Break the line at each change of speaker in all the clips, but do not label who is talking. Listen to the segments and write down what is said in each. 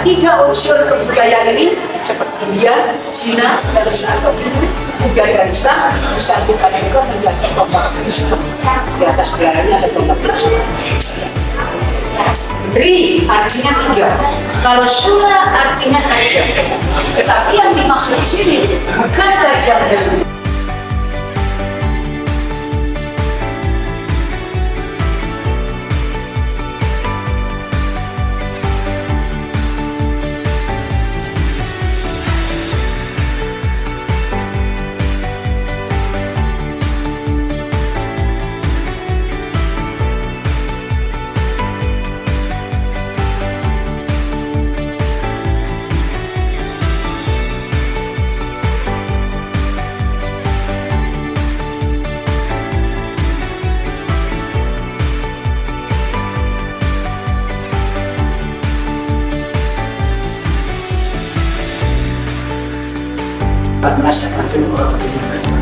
tiga unsur kebudayaan ini seperti India, Cina, dan Islam budaya dan Islam disatukan itu menjadi kelompok Islam. Di atas gelarnya ada kelompok Islam. Tri artinya tiga. Kalau Sula artinya tajam. Tetapi yang dimaksud di sini bukan tajamnya sendiri.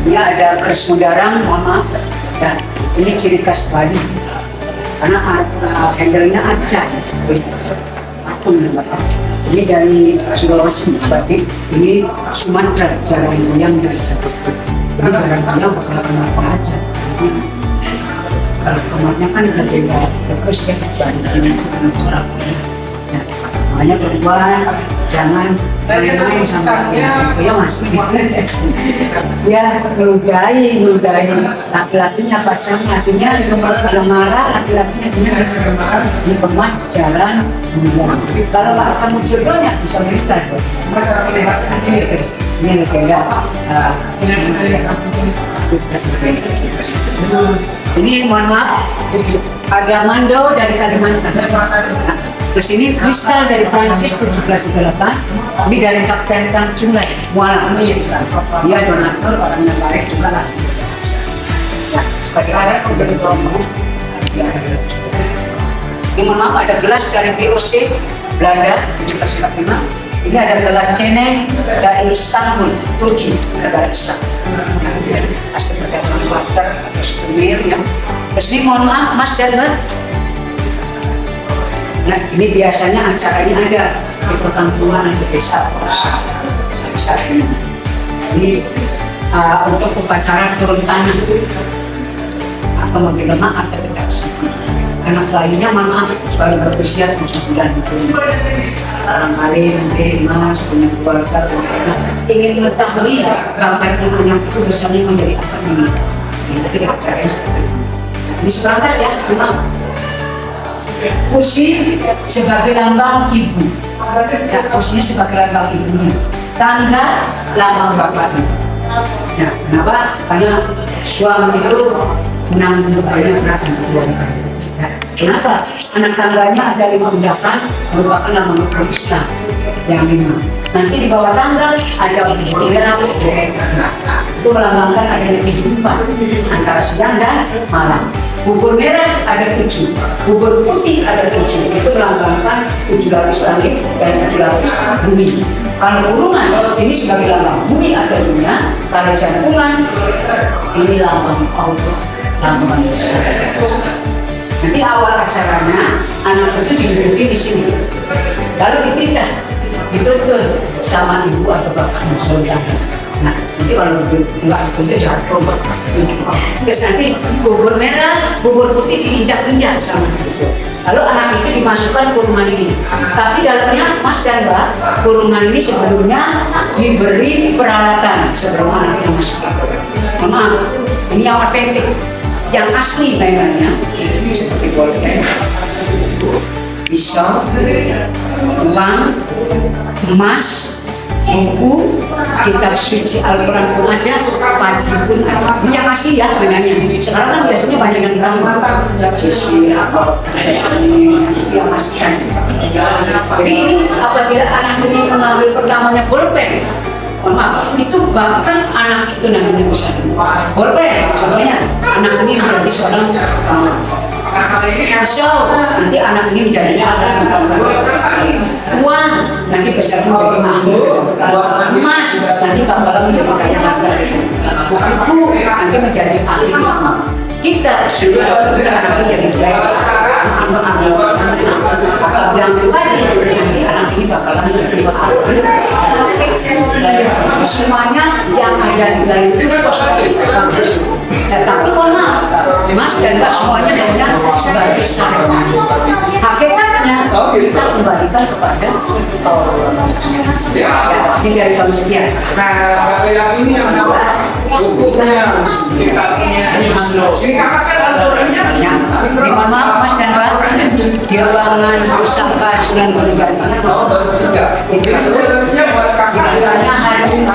Ini ada keris mudarang, mohon maaf ya, ini ciri khas Bali karena handle-nya acan. Ini dari Sulawesi batik, ini Sumatera jarang goyang dari Jakarta. Ini jarang goyang bakal kenapa aja. Kalau kemarinnya kan udah beda terus ya Bali ini ya, makanya perempuan jangan main sama ya mas. Ya meludahi laki-lakinya pacarnya, artinya kalau marah laki-lakinya dikemat jalan. Kalau nggak ketemu jodohnya bisa menikah. Ini legenda. Ini mohon maaf ada mando dari Kalimantan. Terus ini kristal dari Prancis 1738. Ini dari Kapten Kancungai Muala. Dia donatur, orangnya baik juga lah. Sebagai Arab menjadi promo. Ini mohon maaf ada gelas dari VOC Belanda 1745. Ini ada gelas ceneng dari Istanbul, Turki, negara Islam. Asli berkaitan water atau souvenir ya. Terus ini mohon maaf Mas dan Mbak. Nah, ini biasanya acaranya ada di perkampungan di desa besar ini. Ini untuk upacara turun tanah atau mobil lemak atau tidak sih. Anak bayinya mohon maaf baru berusia 7 bulan itu. Barangkali nanti Mas punya keluarga ingin mengetahui gambar anak itu besarnya menjadi apa ini. Ini kita cari seperti ini. Ini seperangkat ya, memang. Kursi sebagai lambang ibu, ya, kursinya sebagai lambang ibunya. Tangga lambang bapaknya. Ya, kenapa? Karena suami itu menanggung banyak berat keluarga. Ya, kenapa? Anak tangganya ada 5 undakan merupakan lambang Islam yang 5. Nanti di bawah tangga ada bubur merah, itu melambangkan adanya kehidupan antara siang dan malam. Bubur merah ada 7, bubur putih ada 7, itu melambangkan 7 lapis langit dan 7 lapis bumi. Kalau kurungan ini sebagai lambang bumi atau dunia, kalau jantungan ini lambang Allah, lambang manusia. Nanti awal acaranya anak itu didudukin di sini, lalu dipindah, dituntun sama ibu atau bapaknya sultan. Nah, nanti kalau nggak dituntun jatuh. Terus nanti bubur merah, bubur putih diinjak-injak sama itu. Lalu anak itu dimasukkan kurungan ini. Tapi dalamnya Mas dan Mbak, kurungan ini sebelumnya diberi peralatan sebelum anaknya masuk. Maaf, ini yang otentik, yang asli mainannya seperti bolpen, pisau, uang, emas, buku, kitab suci Al-Quran pun ada, padi pun ada. Ini yang asli ya mainannya. Sekarang kan biasanya banyak yang bilang sisir apa yang asli kan. Jadi ini apabila anak ini mengambil pertamanya bolpen, maaf, itu bahkan anak itu nantinya bisa bolpen. Contohnya anak ini menjadi seorang pisau, nanti anak ini menjadi uang, nanti besar menjadi mahmud, emas, nanti bakalan menjadi kaya raya, buku, nanti menjadi ahli ilmu. Kita sudah anak ini jadi kaya, apabila ambil padi, nanti anak nanti bakalan jadi atlet. Semuanya yang ada di dalam itu bagus. Tapi mohon maaf, Mas dan Mbak semuanya hanya sebagai sarana. Hakikatnya kita kembalikan kepada ini dari tahun sekian.
Nah, kalau yang ini yang hukumnya kita punya ini kakak kan aturannya.
Mohon maaf Mas dan Mbak, dia bangun pusaka Sunan Gunung Jati.
Jelasnya buat kakak.
Kiranya hari ini.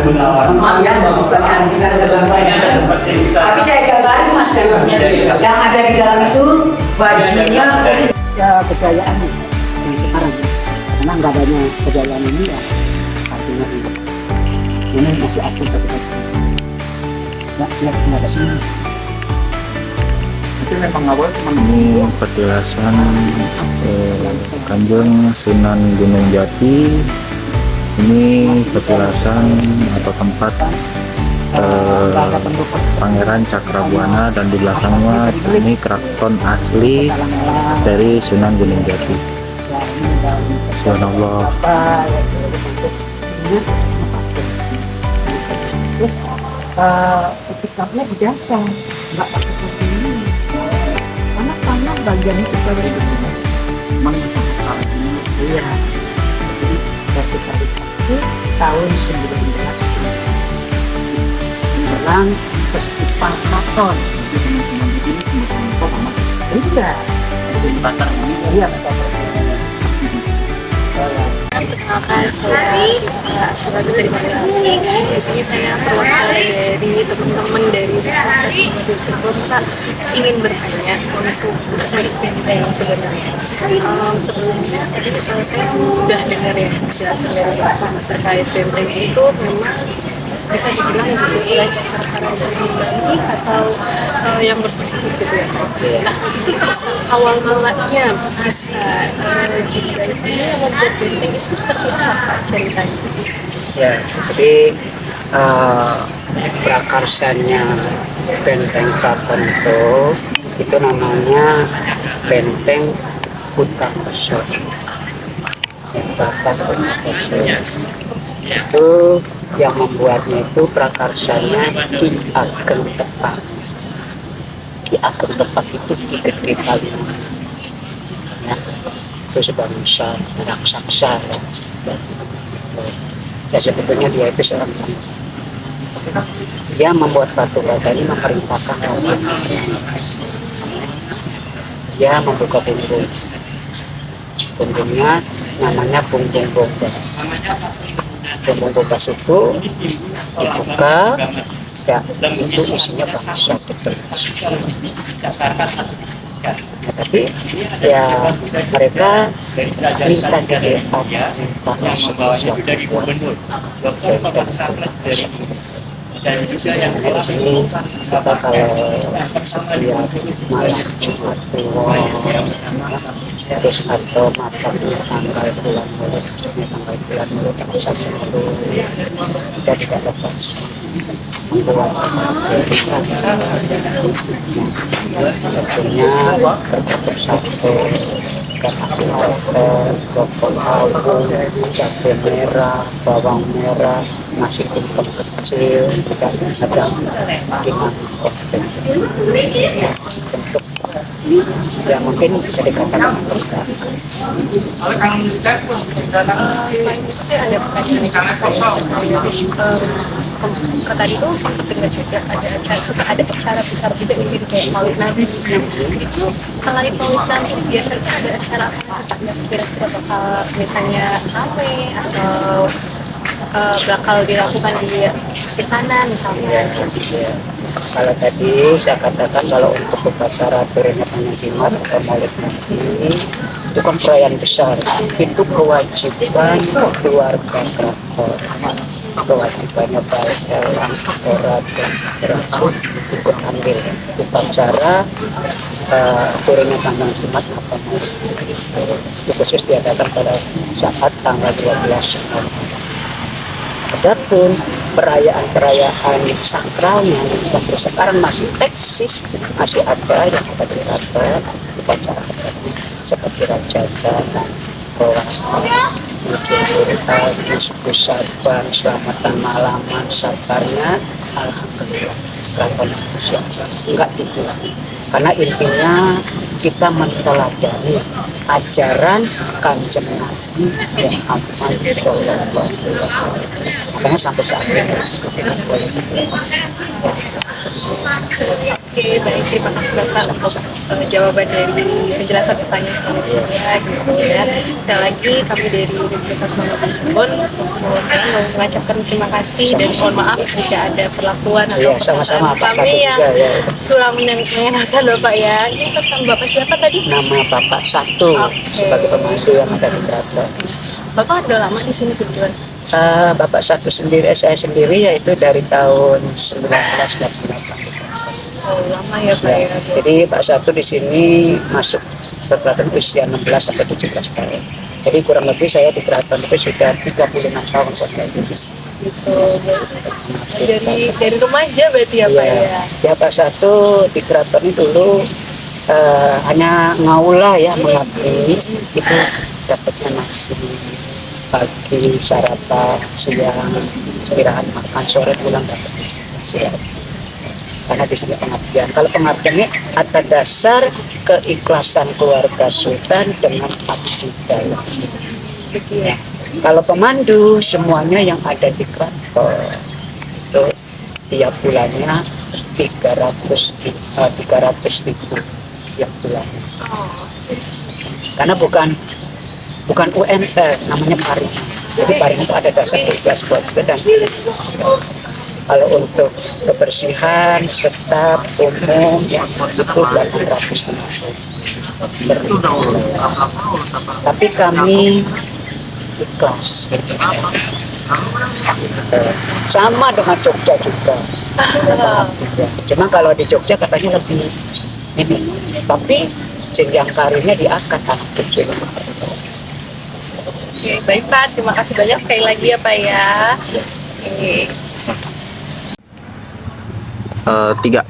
Maaf ya, bukan tapi saya gambarin Mas dan Mbak. Yang ada di dalam itu bajunya
kejayaan di sekarang karena nggak adanya kejayaan ini ya artinya ini masih asing tapi nggak ada sini.
Itu memang awal cuma
Ini petilasan Kanjeng Sunan Gunung Jati. Ini petilasan atau tempat Pangeran Cakrabuana, dan di belakangnya ini keraton asli dari Sunan Gunung Jati. Subhanallah.
Terus etiketnya biasa nggak pakai kopi ini karena bagian itu dari menggunakan iya jadi sertifikasi tahun 19 menjelang festival Kraton itu teman-teman begini teman-teman enggak jadi pasar ini iya pasar
Perkenalkan, saya asal bisa divalidasi. Di sini saya perwakilan dari teman-teman dari Universitas Sumatera ingin bertanya untuk benteng sebenarnya. Sebelumnya tadi saya sudah dengar ya penjelasan dari Bapak terkait benteng itu memang bisa dibilang sesuai cara atau yang berpositif gitu ya. Nah, itu awal mulanya bisa jika ini yang membuat benteng itu seperti apa ceritanya?
ya jadi prakarsanya benteng Kraton itu namanya benteng Kutakoso. Itu yang membuatnya itu prakarsanya Ki Ageng Tepak. Ki Ageng Tepak itu Ki Gede Kalimantan. Ya, itu sebangsa raksasa. Ya sebetulnya dia itu seorang bangsa. Dia membuat batu bata ini memerintahkan orang. Dia membuka punggung. Punggungnya namanya punggung boba. Punggung boba itu dibuka, ya itu isinya bangsa betul. Ya, tapi ya mereka minta dia minta sebesar dan juga yang di sini kita kalau lihat malam Jumat terus atau malam tanggal bulan Maret, tanggal bulan Maret tanggal 1 kita tidak lepas membuat satunya berbentuk satu ikan asin wortel, rokok album, cabai merah, bawang merah, nasi tumpeng kecil, dan ada kiman kopi bentuk yang mungkin bisa dikatakan berkah.
Selain itu saya ada pertanyaan tadi tuh sempat dengar juga ada acara, suka ada acara besar juga di sini kayak Maulid Nabi. Itu selain Maulid Nabi biasanya ada acara apa yang kira-kira bakal misalnya rame atau bakal dilakukan di istana misalnya.
Kalau tadi saya katakan kalau untuk upacara turunnya pengajian atau Maulid Nabi itu kan perayaan besar, itu kewajiban keluarga keraton, kewajibannya baik orang orang dan keraton ikut ambil upacara turunnya tanggal Jumat atau Maulid. Itu khusus diadakan pada saat tanggal 12 Adapun perayaan-perayaan sakralnya sampai sekarang masih eksis, masih ada yang kita dengarkan upacara seperti Rajatan, diskusi selamatan malaman sabarnya alhamdulillah keraton siapa enggak gitu, karena intinya kita menteladani ajaran Kanjeng Nabi Muhammad Shallallahu Alaihi Wasallam. Makanya sampai saat ini kita boleh
Oke, baik, terima kasih Bapak untuk jawaban dari penjelasan pertanyaan saya gitu ya. Sekali lagi kami dari Universitas Mangunkusumo Cirebon mengucapkan terima kasih dan mohon maaf jika ada perlakuan atau
Iya, sama-sama, Pak.
kami yang
Satu juga, ya.
kurang mengenakan Bapak ya. Ini atas nama Bapak siapa tadi?
nama Bapak Satu sebagai pemandu yang ada di keraton.
Bapak udah lama di sini tujuan.
Bapak Satu sendiri, saya sendiri yaitu dari tahun 1988.
Oh, lama ya Pak ya.
Jadi Pak Satu di sini masuk ke keraton usia 16 sampai 17 tahun. Jadi kurang lebih saya di keraton itu sudah 36 tahun kurang lebih.
Gitu. Dari remaja berarti ya Pak ya.
Ya Pak Satu di keraton ini dulu hanya ngaulah ya mengabdi, itu dapatnya nasi pagi, sarapan, siang, istirahat, makan, sore pulang dapat istirahat. Karena di sini pengabdian. Kalau pengabdian ini atas dasar keikhlasan keluarga Sultan dengan abdi dalam. Ya. Kalau pemandu semuanya yang ada di keraton itu tiap bulannya 300.000 tiap bulan. Karena bukan UMR, namanya paring. Jadi paring itu ada dasar 12 buat dan kalau untuk kebersihan, staf, umum, ya, itu 800. Tapi kami ikhlas. Sama dengan Jogja juga. Cuma kalau di Jogja katanya lebih ini. Tapi jenjang karirnya diangkat anak kecil.
Oke, baik Pak. Terima kasih banyak sekali lagi ya Pak ya. Oke.
3.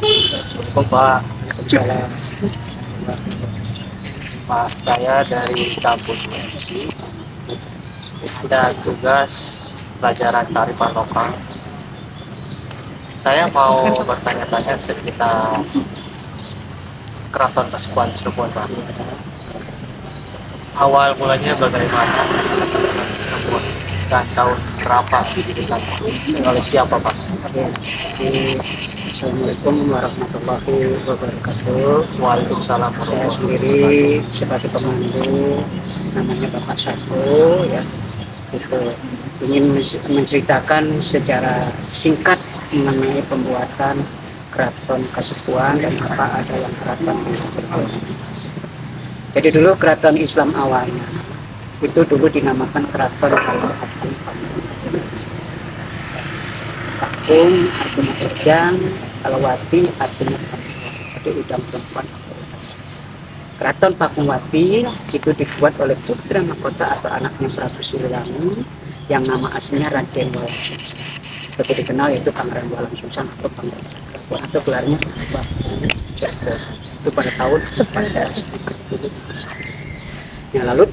Pak, Pak, saya dari kampus UMC. Ada tugas pelajaran kearifan lokal. Saya mau bertanya-tanya sekitar Keraton Kasepuhan Cirebon, Pak. Awal mulanya bagaimana dan tahun berapa didirikan oleh siapa, Pak? Assalamualaikum warahmatullahi wabarakatuh. Waalaikumsalam. Saya sendiri sebagai pemandu namanya Bapak Satu ya, itu ingin menceritakan secara singkat mengenai pembuatan Keraton Kasepuhan dan apa adalah Keraton Cirebon. Jadi dulu Keraton Islam awalnya itu dulu dinamakan Keraton Agung, artinya udang, Kalawati artinya perempuan, jadi udang perempuan. Keraton Pakungwati itu dibuat oleh putra mahkota atau anaknya Prabu Siliwangi yang nama aslinya Raden Walang Sungsang. Seperti dikenal yaitu Pangeran Walang Sungsang atau Pangeran Cakrabuana atau gelarnya Cakrabuana. Itu pada tahun ya, lalu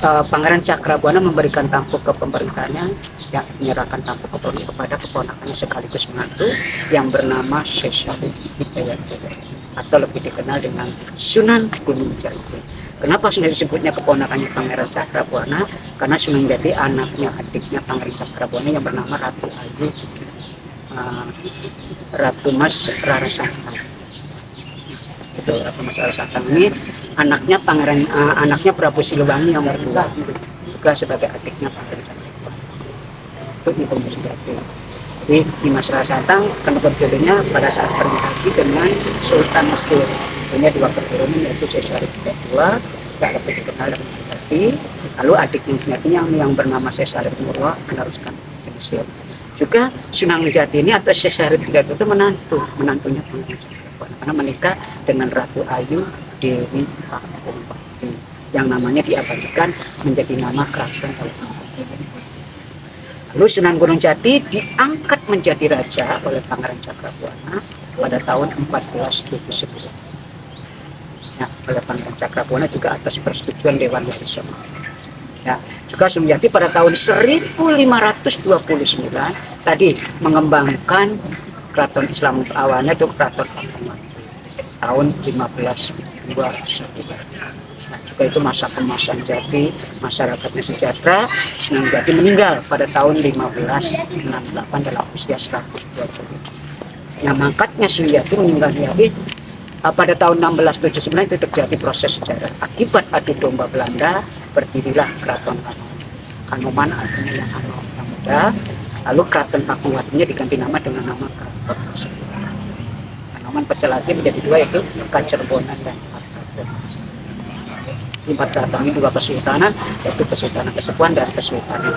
Pangeran Cakrabuana memberikan tampuk ke pemerintahannya, ya, menyerahkan tampuk kepada keponakannya sekaligus menantu yang bernama Syekh Hidayat atau lebih dikenal dengan Sunan Gunung Jati. Kenapa sudah disebutnya keponakannya Pangeran Cakrabuana? Karena Sunan Jati anaknya, adiknya Pangeran Cakrabuana yang bernama Ratu Ayu, Ratu Mas Rara Santang. Itu Ratu Mas Rara Santang ini anaknya anaknya Prabu Siliwangi yang berdua, juga sebagai adiknya Pangeran Cakrabuana. Itu Gunung Jati. Jadi Dimas Rara Santang karena berjodohnya pada saat bernikahi dengan Sultan Mesir. Punya dua keturunan yaitu Syekh Syarif II, yang lebih dikenal dengan Jati. Lalu adiknya yang bernama Syekh Syarif Murwa meneruskan ke Mesir. Juga Sunan Jati ini atau Syekh Syarif II itu menantunya Pangeran Cakrabuana karena menikah dengan Ratu Ayu Dewi Pakungwati yang namanya diabadikan menjadi nama Keraton Pakungwati. Lalu Sunan Gunung Jati diangkat menjadi raja oleh Pangeran Cakrabuana pada tahun 1479. Ya, oleh Pangeran Cakrabuana juga atas persetujuan Dewan Wali Songo. Ya, juga Sumiati pada tahun 1529 tadi mengembangkan keraton Islam awalnya itu keraton Pakuwat tahun 1521. Juga itu masa kemasan Jati, masyarakatnya sejahtera. Sunan Jati meninggal pada tahun 1568 dalam usia 120. Nah, mangkatnya Suryati meninggal Jati pada tahun 1679 itu terjadi proses sejarah. Akibat adu domba Belanda, berdirilah keraton Kanoman artinya yang muda. Lalu keraton Pakuwat ini diganti nama dengan nama keraton Kasepuhan. Kanoman pecah lagi menjadi dua, yaitu Kacerbonan dan Pakuwat. Empat keraton ini dua kesultanan, yaitu Kesultanan Kasepuhan dan Kesultanan